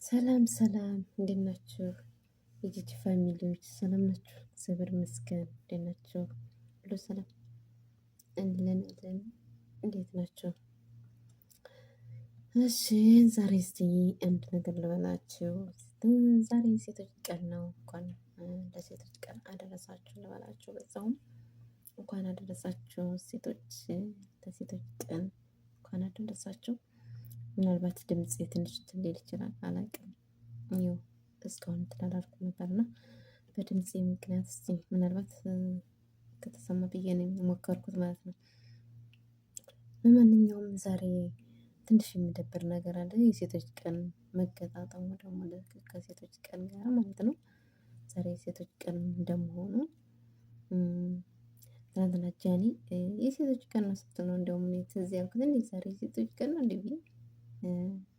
ሰላም ሰላም፣ እንዴት ናችሁ? የጂጂ ፋሚሊዎች ሰላም ናችሁ? እግዚአብሔር ይመስገን። እንዴት ናችሁ? ሁሉ ሰላም አለን። እንዴት ናችሁ? እሺ፣ ዛሬ እስቲ አንድ ነገር ልበላችሁ። ዛሬ ሴቶች ቀን ነው። እንኳን ለሴቶች ቀን አደረሳችሁ ልበላችሁ። በዛውም እንኳን አደረሳችሁ ሴቶች፣ ለሴቶች ቀን እንኳን አደረሳችሁ። ምናልባት ድምፄ ትንሽ ሊል ይችላል፣ አላውቅም። ይኸው እስካሁን ትላላልኩ ነበርና በድምፄ ምክንያት እስቲ ምናልባት ከተሰማ ብዬ ነው የሞከርኩት ማለት ነው። ለማንኛውም ዛሬ ትንሽ የሚደብር ነገር አለ። የሴቶች ቀን መገጣጠሙ ደግሞ ከሴቶች ቀን ጋር ማለት ነው። ዛሬ የሴቶች ቀን እንደመሆኑ ትናንትና ጃኒ የሴቶች ቀን ነው ስትል ነው እንደውም ትዝ ያልኩት። ዛሬ የሴቶች ቀን ነው እንዴ?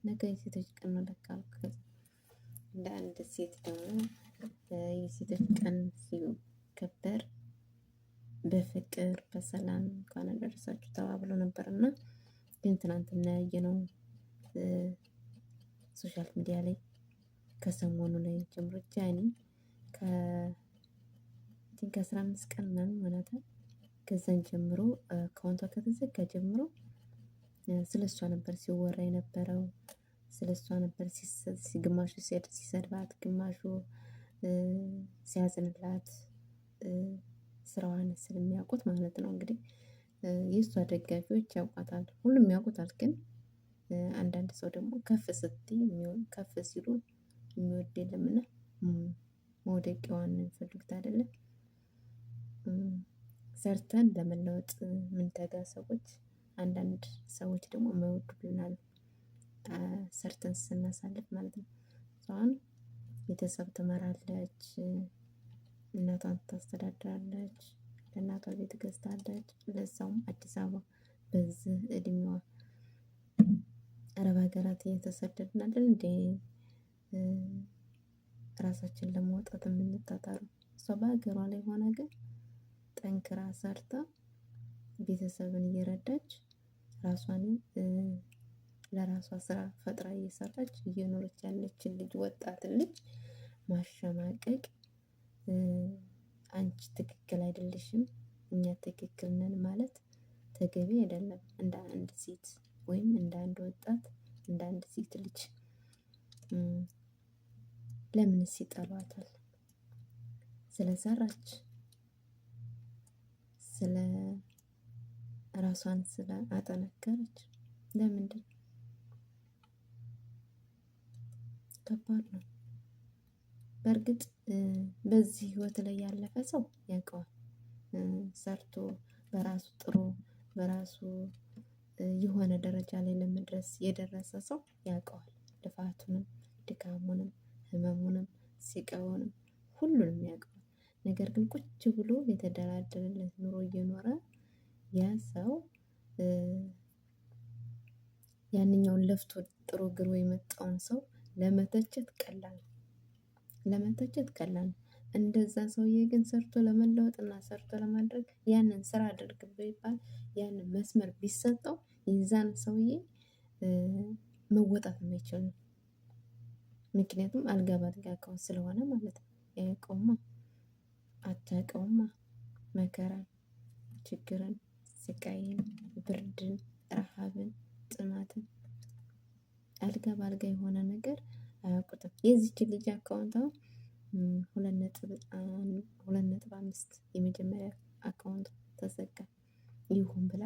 ነገ የሴቶች ቀን ነው ለካ። እንደ አንድ ሴት ደግሞ የሴቶች ቀን ሲከበር በፍቅር በሰላም እንኳን አደረሳችሁ ተባብሎ ነበርና ግን ትናንትና ያየነው ሶሻል ሚዲያ ላይ ከሰሞኑ ላይ ጀምሮ ጃኒ ከ15 ቀን ምናምን ሆናታል። ከዛን ጀምሮ አካውንቷ ከተዘጋ ጀምሮ ስለሷ ነበር ሲወራ የነበረው። ስለሷ ነበር ግማሹ ሲሰድባት፣ ግማሹ ሲያዝንላት፣ ስራዋን ስለሚያውቁት ማለት ነው። እንግዲህ የእሷ ደጋፊዎች ያውቋታል፣ ሁሉም ያውቁታል። ግን አንዳንድ ሰው ደግሞ ከፍ ስትይ ከፍ ሲሉ የሚወድ የለምና መውደቂያዋን የሚፈልጉት አይደለም። ሰርተን ለመለወጥ ምንተጋ ሰዎች፣ አንዳንድ ሰዎች ደግሞ የማይወዱልናል ሰርተን ስናሳልፍ ማለት ነው። እሷን ቤተሰብ ትመራለች፣ እናቷን ታስተዳድራለች፣ ለእናቷ ቤት ገዝታለች። ለዛውም አዲስ አበባ በዚህ እድሜዋ አረብ ሀገራት እየተሰደድን አይደል እንዴ? ራሳችን ለማውጣት የምንታታረው እሷ በሀገሯ ላይ ሆነ ግን ጠንክራ ሰርታ ቤተሰብን እየረዳች ራሷን ለራሷ ስራ ፈጥራ እየሰራች እየኖረች ያለችን ልጅ ወጣት ልጅ ማሸማቀቅ፣ አንቺ ትክክል አይደለሽም እኛ ትክክል ነን ማለት ተገቢ አይደለም። እንደ አንድ ሴት ወይም እንደ አንድ ወጣት እንደ አንድ ሴት ልጅ ለምንስ ይጠሏታል? ስለሰራች ስለ ራሷን ስለ አጠነከረች ለምንድን? ከባድ ነው። በእርግጥ በዚህ ህይወት ላይ ያለፈ ሰው ያውቀዋል። ሰርቶ በራሱ ጥሮ በራሱ የሆነ ደረጃ ላይ ለመድረስ የደረሰ ሰው ያውቀዋል። ልፋቱንም፣ ድካሙንም፣ ህመሙንም፣ ሲቃውንም ሁሉንም ያውቀዋል። ነገር ግን ቁጭ ብሎ የተደላደለለት ኑሮ እየኖረ ያ ሰው ያንኛውን ለፍቶ ጥሮ ግሮ የመጣውን ሰው ለመተቸት ቀላል ነው። ለመተቸት ቀላል ነው። እንደዛ ሰውዬ ግን ሰርቶ ለመለወጥና ሰርቶ ለማድረግ ያንን ስራ አድርግ ቢባል ያንን መስመር ቢሰጠው የዛን ሰውዬ መወጣት የማይችል ነው። ምክንያቱም አልጋ ባልጋ ስለሆነ ማለት ነው። ያውቀውማ አታውቀውማ መከራን፣ ችግርን፣ ስቃይን፣ ብርድን፣ ረሃብን፣ ጥማትን አልጋ ባልጋ የሆነ ነገር አያውቁትም። የዚች ልጅ አካውንት አሁን 2.5 የመጀመሪያ አካውንት ተዘጋ። ይሁን ብላ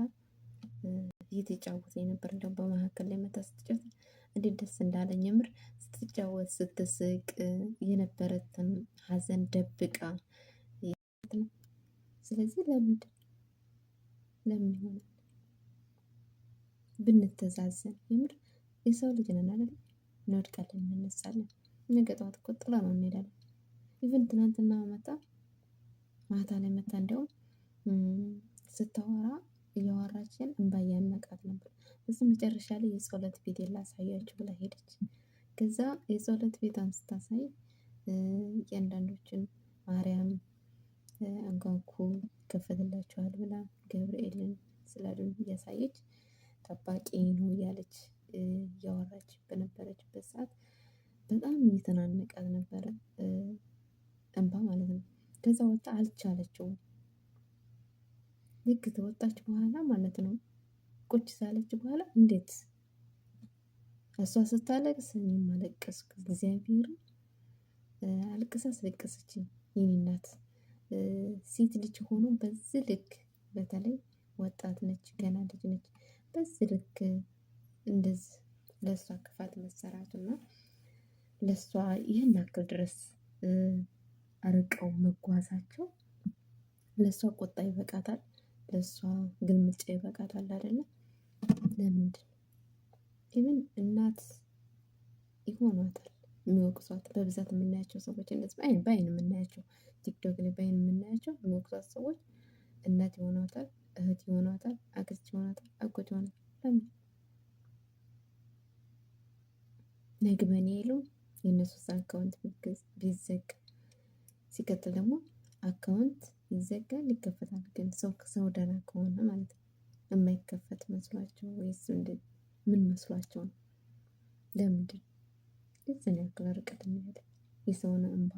እየተጫወተ የነበር እንደው በመካከል ላይ መታ ስትጫወት እንዴት ደስ እንዳለኝ የምር ስትጫወት ስትስቅ የነበረትን ሀዘን ደብቃ ነው። ስለዚህ ለምን ይሆናል ብንተዛዘን? የምር የሰው ልጅ ነን አይደል? እንወድቃለን፣ እንነሳለን። ነገ ጠዋት እኮ ጥላ ነው እንሄዳለን። ኢቭን ትናንትና ማታ ላይ መታ እንዲያውም ስታወራ እያወራችን እንባ እያነቃት ነበር። እሱ መጨረሻ ላይ የጸሎት ቤት ላሳያችሁ ብላ ሄደች። ከዛ የጸሎት ቤቷን ስታሳይ እያንዳንዶችን ማርያም አንኳኩ ይከፈትላችኋል ብላ ገብርኤልን ስላሉን እያሳየች ጠባቂ ነው እያለች እያወራች በነበረችበት ሰዓት በጣም እየተናነቃት ነበረ እንባ ማለት ነው። ከዛ ወጣ አልቻለችውም። ልክ ከወጣች በኋላ ማለት ነው ቁጭ ሳለች በኋላ እንዴት እሷ ስታለቅስ እኔም አለቀስኩ። እግዚአብሔርን አልቅሳ አስለቀሰችኝ የኔ እናት። ሴት ልጅ ሆኖ በዚህ ልክ በተለይ ወጣት ነች፣ ገና ልጅ ነች። በዚህ ልክ እንደዚህ ለእሷ ክፋት መሰራቱና ለእሷ ይህን ያክል ድረስ አርቀው መጓዛቸው ለእሷ ቁጣ ይበቃታል፣ ለእሷ ግልምጫ ይበቃታል አይደለ? ለምንድን ኢቭን እናት ይሆኗታል የሚወቅሷት በብዛት የምናያቸው ሰዎች እንደዚህ በአይን የምናያቸው ቲክቶክ ላይ በአይን የምናያቸው የሚወቅሷት ሰዎች እናት ይሆኗታል፣ እህት ይሆኗታል፣ አክስት ይሆኗታል፣ አጎት ይሆኗታል። ለምን ነግበኔ የሉም የእነሱስ አካውንት ቢዘጋ ሲቀጥል ደግሞ አካውንት ይዘጋል ይከፈታል። ግን ሰው ደህና ከሆነ ማለት ነው የማይከፈት መስሏቸው ወይስ ምን መስሏቸው ነው? ለምንድን እዚህ ያክል ርቀት የሚሄድ የሰውን እንባ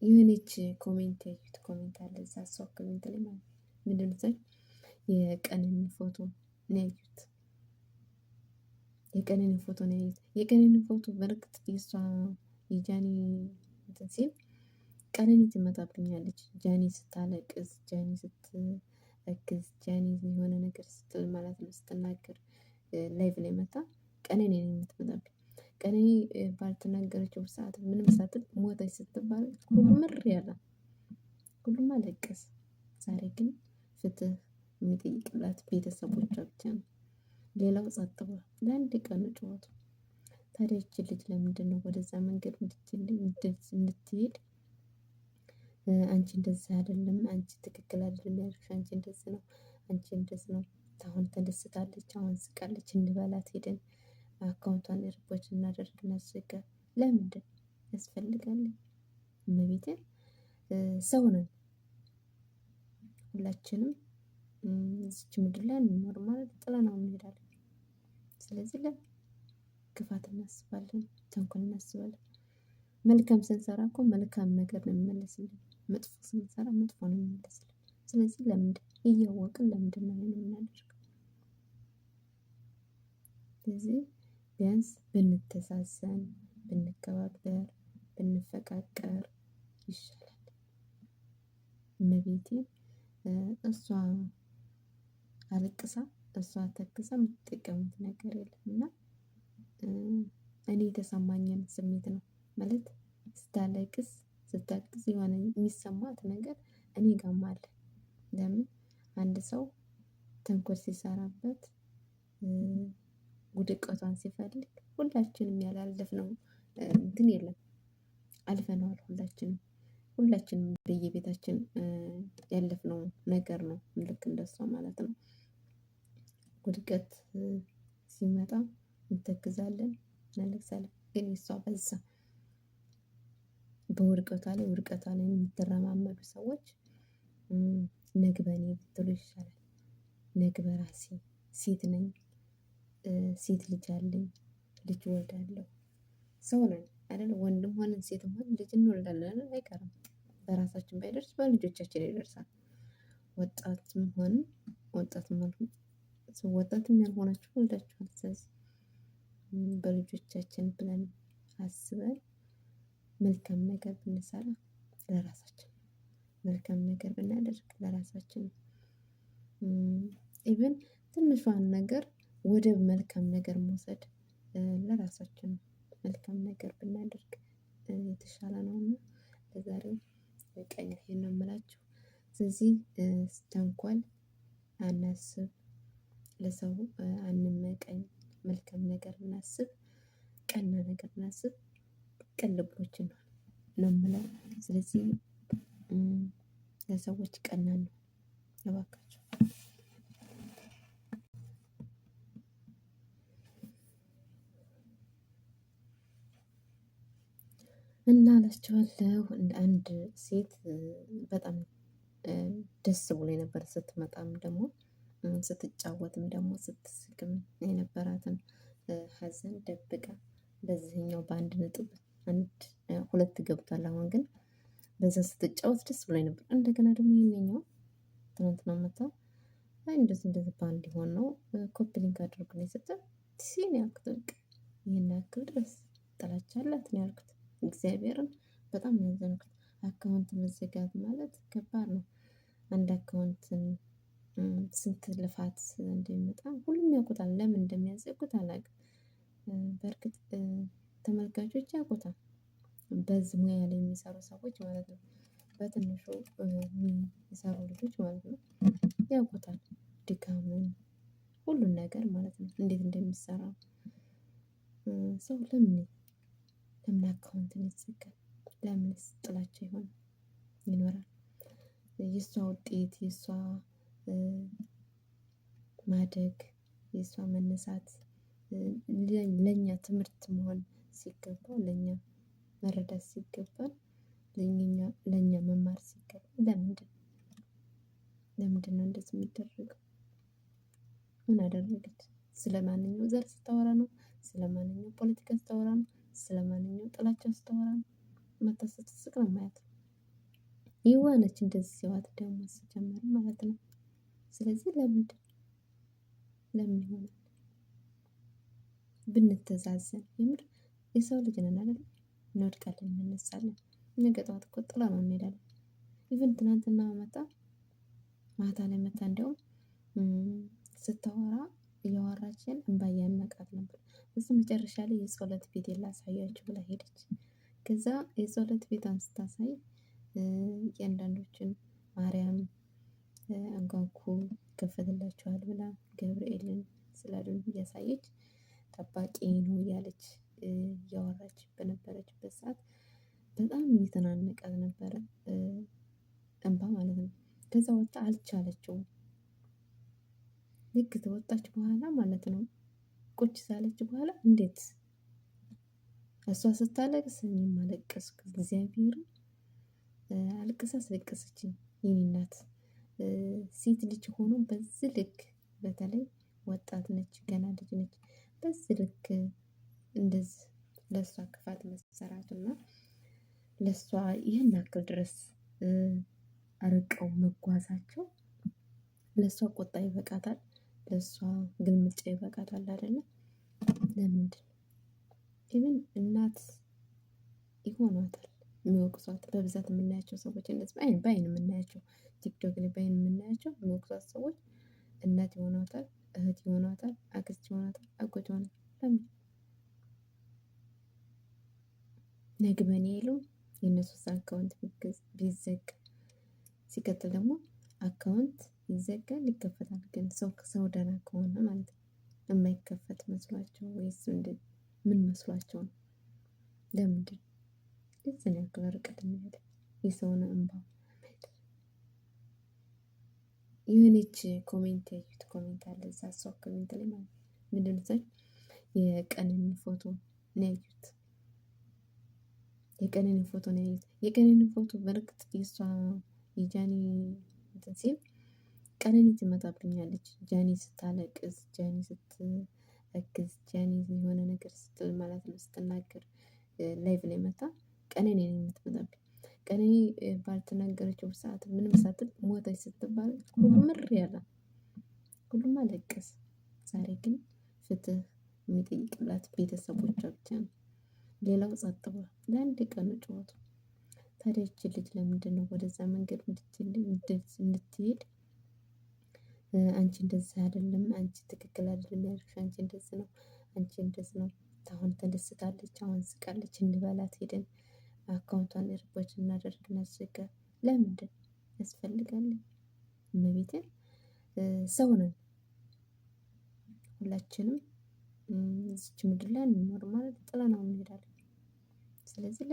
የሆነች ኮሜንት ያዩት ኮሜንት አለ እዛ እሷ ኮሜንት ላይ ማለት ምንድን ነው የቀንን ፎቶ ነው ያዩት። የቀንን ፎቶ ነው ያዩት። የቀንን ፎቶ በርግጥ የእሷ የጃኒ እንትን ሲል ቀነኒ ትመጣብኛለች። ጃኒ ስታለቅስ፣ ጃኒ ስትእክዝ፣ ጃኒ የሆነ ነገር ስትል ማለት ነው ስትናገር ላይቭ ላይ መጣ ቀነኒ ነው የምትመጣብኝ። ቀነኒ ባልተናገረችው ሰዓት ምንም ሳትል ሞተች ስትባል ሁሉም ምር ያለ ሁሉም አለቀስ። ዛሬ ግን ፍትህ የሚጠይቅላት ቤተሰቦቿ ብቻ ነው። ሌላው ጸጥ ብሏል። ለአንድ ቀን ጨዋቱ። ታዲያ ይቺ ልጅ ለምንድን ነው ወደዛ መንገድ እንድትሄድ አንቺ እንደዚህ አይደለም፣ አንቺ ትክክል አይደለም ያልኩሽ፣ አንቺ እንደዚህ ነው፣ አንቺ እንደዚህ ነው። አሁን ተደስታለች፣ አሁን ስቃለች እንበላት ሄደን አካውንቷን ሪፖርት እናደርግ እናስዘጋ። ለምንድን ያስፈልጋል? እመቤቴን ሰው ነን ሁላችንም እዚች ምድር ላይ እንኖር ማለት ጥለነው እንሄዳለን። ስለዚህ ክፋት እናስባለን፣ ተንኮል እናስባለን። መልካም ስንሰራ እኮ መልካም ነገር ነው የሚመለስልን፣ መጥፎ ስንሰራ መጥፎ ነው የሚመለስልን። ስለዚህ ለምንድን እያወቅን ለምንድን ነው የምናደርገው? ስለዚህ ቢያንስ ብንተሳሰን፣ ብንከባበር፣ ብንፈቃቀር ይሻላል። እመቤቴ እሷ አልቅሳ እሷ ተክዛ የምትጠቀሙት ነገር የለም እና እኔ የተሰማኝን ስሜት ነው ማለት ስታለቅስ ስታግዝ የሆነ የሚሰማት ነገር እኔ ጋርም አለ። ለምን አንድ ሰው ተንኮል ሲሰራበት ውድቀቷን ሲፈልግ ሁላችንም ያላለፍነው እንትን የለም፣ አልፈነዋል። ሁላችንም በየቤታችን ያለፍነው ነገር ነው። ልክ እንደሷ ማለት ነው። ውድቀት ሲመጣ እንተክዛለን፣ እናለቅሳለን። ግን የሷ በዛ በውድቀቷ ላይ የምትረማመዱ ሰዎች ነግበኔ ብትሉ ይሻላል። ነግበራሴ ሴት ነኝ፣ ሴት ልጅ አለኝ፣ ልጅ እወልዳለሁ። ሰው ነን አይደል? ወንድም ሆነን ሴትም ሆነን ልጅ እንወልዳለን አይቀርም። በራሳችን ባይደርስ በልጆቻችን ይደርሳል። ወጣትም ሆነን ወጣትም ያልሆናችሁ ወልዳችኋል። ስለዚህ በልጆቻችን ብለን አስበን መልካም ነገር ብንሰራ ለራሳችን፣ መልካም ነገር ብናደርግ ለራሳችን፣ ኢቭን ትንሿን ነገር ወደ መልካም ነገር መውሰድ ለራሳችን መልካም ነገር ብናደርግ የተሻለ ነውና ለዛሬው በቃኝ ይሄን ነው የምላችሁ። ስለዚህ ተንኮል አናስብ፣ ለሰው አንመቀኝ፣ መልካም ነገር እናስብ፣ ቀና ነገር እናስብ፣ ቅን ልቦች ነው የምለው። ስለዚህ ለሰዎች ቀና ነው እባካችሁ። እና እላችኋለሁ እንደ አንድ ሴት በጣም ደስ ብሎ የነበረ ስትመጣም ደግሞ ስትጫወትም ደግሞ ስትስቅም የነበራትን ሀዘን ደብቃ በዚህኛው በአንድ ነጥብ ሁለት ገብቷል። አሁን ግን በዛ ስትጫወት ደስ ብሎኝ ነበር። እንደገና ደግሞ ይሄንኛው ትናንትና መታ አይ እንደዚህ በአንድ ሊሆን ነው ኮፒ ሊንክ አድርጉልኝ ስትል ሲን ያልኩት በቃ ይሄን ያክል ድረስ ጥላቻ አላት ነው ያልኩት። እግዚአብሔርን በጣም ነው ያዘንኩት። አካውንት መዘጋት ማለት ከባድ ነው። አንድ አካውንትን ስንት ልፋት እንደሚመጣ ሁሉም ያውቁታል። ለምን እንደሚያዘጉት አላውቅም። በእርግጥ ተመልካቾች ያውቁታል። በዚህ ሙያ ላይ የሚሰሩ ሰዎች ማለት ነው። በትንሹ የሚሰሩ ልጆች ማለት ነው ያውቁታል። ድካምን ሁሉን ነገር ማለት ነው እንዴት እንደሚሰራ ሰው ለምን አካውንትን ይዘጋል? ለምንስ ጥላቻ ይኖራል? የእሷ ውጤት የእሷ ማደግ የእሷ መነሳት ለኛ ትምህርት መሆን ሲገባው ለኛ መረዳት ሲገባል ለኛ መማር ሲገባ ለምንድን ነው እንደዚህ የሚደረገው? ምን አደረገች? ስለማንኛው ዘር ስታወራ ነው? ስለማንኛው ፖለቲካ ስታወራ ነው? ስለማንኛው ጥላቻ ስታወራ ነው? መታ ስትስቅ ነው ማየት። የዋነች እንደዚህ ሲዋት ደግሞ ሲጀመር ማለት ነው። ስለዚህ ለምን ይሆናል? ብንተዛዘን የምር የሰው ልጅ ነን አይደል? እንወድቃለን እንነሳለን። ነገ ጠዋት እኮ ጥለነው እንሄዳለን። ኢቭን ትናንትና ማታ ላይ መታ እንደውም ስታወራ እያወራችን እንባ እያነቃት ነበር። እዚህ መጨረሻ ላይ የጸሎት ቤቴን ላሳያችሁ ብላ ሄደች። ከዛ የጸሎት ቤቷን ስታሳይ እያንዳንዶችን ማርያም አንኳኩ ይከፈትላችኋል ብላ ገብርኤልን ስዕሉን እያሳየች ጠባቂ ነው እያለች እያወራች በነበረችበት ሰዓት በጣም እየተናነቃት ነበረ እንባ ማለት ነው። ከዛ ወጣ አልቻለችውም። ልክ ከወጣች በኋላ ማለት ነው ቁጭ ሳለች በኋላ እንዴት እሷ ስታለቅስ እኔም አለቀስኩ። እግዚአብሔርን አልቅሳ አስለቀሰችኝ የኔ እናት። ሴት ልጅ ሆኖ በዚህ ልክ በተለይ ወጣት ነች ገና ልጅ ነች። በዚህ ልክ እንደዚህ ለእሷ ክፋት መሰራቱና ለእሷ ይህን ያክል ድረስ አርቀው መጓዛቸው ለእሷ ቁጣ ይበቃታል። ለእሷ ግልምጫ ይበቃታል አይደለ? ለምንድን ኢቭን እናት ይሆኗታል የሚወቅሷት በብዛት የምናያቸው ሰዎች እንደዚህ በአይን የምናያቸው ቲክቶክ ላይ በአይን የምናያቸው የሚወቅሷት ሰዎች እናት ይሆኗታል፣ እህት ይሆኗታል፣ አክስት ይሆኗታል፣ አጎት ይሆኗታል። ለምን ነግበኔ የለውም የእነሱስ አካውንት ቢዘጋ ሲቀጥል ደግሞ አካውንት ይዘጋል ይከፈታል። ግን ሰው ደህና ከሆነ ማለት ነው የማይከፈት መስሏቸው ወይስ ምን መስሏቸው ነው? ለምንድን የዚህን ያክል ርቀት የሚሄደው የሰውን እንባ የሆነች ኮሜንት ያዩት ኮሜንት አለ እዛ እሷ ኮሜንት ላይ ማለት ምንድን ነው የቀነኒ ፎቶ ነው ያዩት። የቀነኒ ፎቶ ነው ያዩት። የቀነኒ ፎቶ በርግጥ የእሷ የጃኒ እንትን ሲል ቀነኒ ትመጣብኛለች። ጃኒ ስታለቅስ፣ ጃኒ ስትረግዝ፣ ጃኒ የሆነ ነገር ስትል ማለት ነው ስትናገር ላይቭ ላይ መታ ቀነኒ ነው የምትመጣብኝ። ቀነኒ ባልተናገረችው ሰዓት ምንም ሳትል ሞተች ስትባል ሁሉም እሪ ያለ ሁሉም አለቀሰ። ዛሬ ግን ፍትህ የሚጠይቅላት ቤተሰቦቿ ብቻ ነው። ሌላው ጸጥ ብሏል። ለአንድ ቀን ጨዋታ። ታዲያ ይቺ ልጅ ለምንድን ነው ወደዛ መንገድ እንድትሄድ አንቺ እንደዚህ አይደለም፣ አንቺ ትክክል አይደለም ያልኩሽ፣ አንቺ እንደዚህ ነው፣ አንቺ እንደዚህ ነው። አሁን ተደስታለች፣ አሁን ስቃለች፣ እንበላት ሄደን አካውንቷን ሪፖርት እናደርግ እናስዘጋ። ለምንድን ያስፈልጋል? እመቤቴን ሰው ነን ሁላችንም እዚች ምድር ላይ እንኖር ማለት ጥለነው እንሄዳለን። ስለዚህ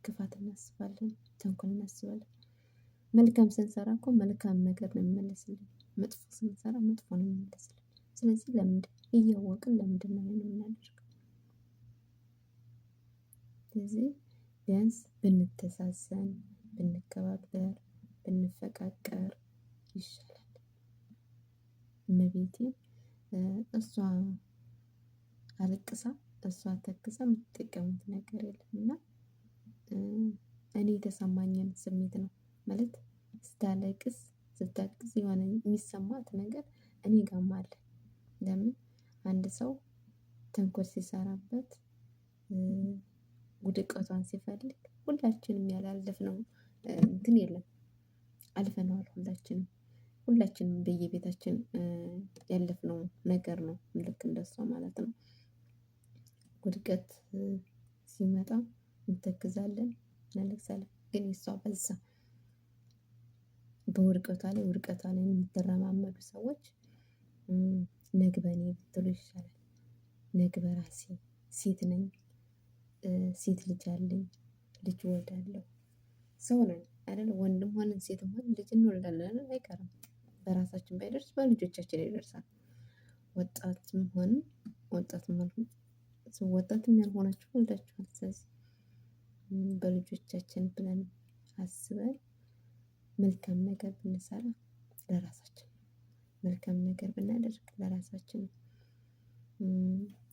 ክፋት እናስባለን፣ ተንኮል እናስባለን። መልካም ስንሰራ እኮ መልካም ነገር ነው የሚመለስልን፣ መጥፎ ስንሰራ መጥፎ ነው የሚመለስልን። ስለዚህ ለምንድን እያወቅን ለምንድን ነው የምናደርገው? ስለዚህ ቢያንስ ብንተሳሰን፣ ብንከባበር፣ ብንፈቃቀር ይሻላል። እመቤቴ እሷ አልቅሳ እሷ ተክዛ የምትጠቀሙት ነገር የለም። እና እኔ የተሰማኝን ስሜት ነው ማለት ስታለቅስ ስታግዝ የሆነ የሚሰማት ነገር እኔ ጋርም አለ። ለምን አንድ ሰው ተንኮል ሲሰራበት ውድቀቷን ሲፈልግ ሁላችንም ያላለፍነው እንትን የለም። አልፈነዋል ሁላችንም በየቤታችን ያለፍነው ነገር ነው። ልክ እንደሷ ማለት ነው። ውድቀት ሲመጣ እንተክዛለን፣ እናለቅሳለን። ግን የሷ በዛ በውድቀቷ ላይ የምትረማመዱ ሰዎች ነግ በኔ ብትሉ ይሻላል። ነግ በራሴ ሴት ነኝ፣ ሴት ልጅ አለኝ፣ ልጅ እወልዳለሁ። ሰው ነን አይደል? ወንድም ሆነን ሴትም ሆነን ልጅ እንወልዳለን አይቀርም። በራሳችን ባይደርስ በልጆቻችን ይደርሳል። ወጣትም ሆንን ወጣትም ያልሆናችሁ ወልዳችኋል። ስለዚህ በልጆቻችን ብለን አስበን መልካም ነገር ብንሰራ ለራሳችን ነው። መልካም ነገር ብናደርግ ለራሳችን ነው።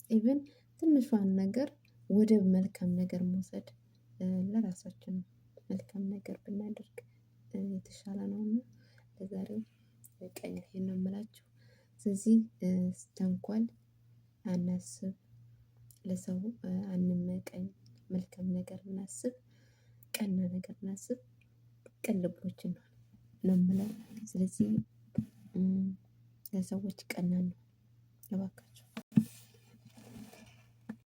ኢቭን ትንሿን ነገር ወደ መልካም ነገር መውሰድ ለራሳችን ነው። መልካም ነገር ብናደርግ የተሻለ ነውና ለዛሬው ቀን ይሄን ነው የምላችሁ። ስለዚህ ተንኮል አናስብ፣ ለሰው አንመቀኝ፣ መልካም ነገር እናስብ፣ ቀና ነገር እናስብ፣ ቅን ልቦች እንሁን ነው የምለው። ስለዚህ ለሰዎች ቀና እንሁን እባካችሁ።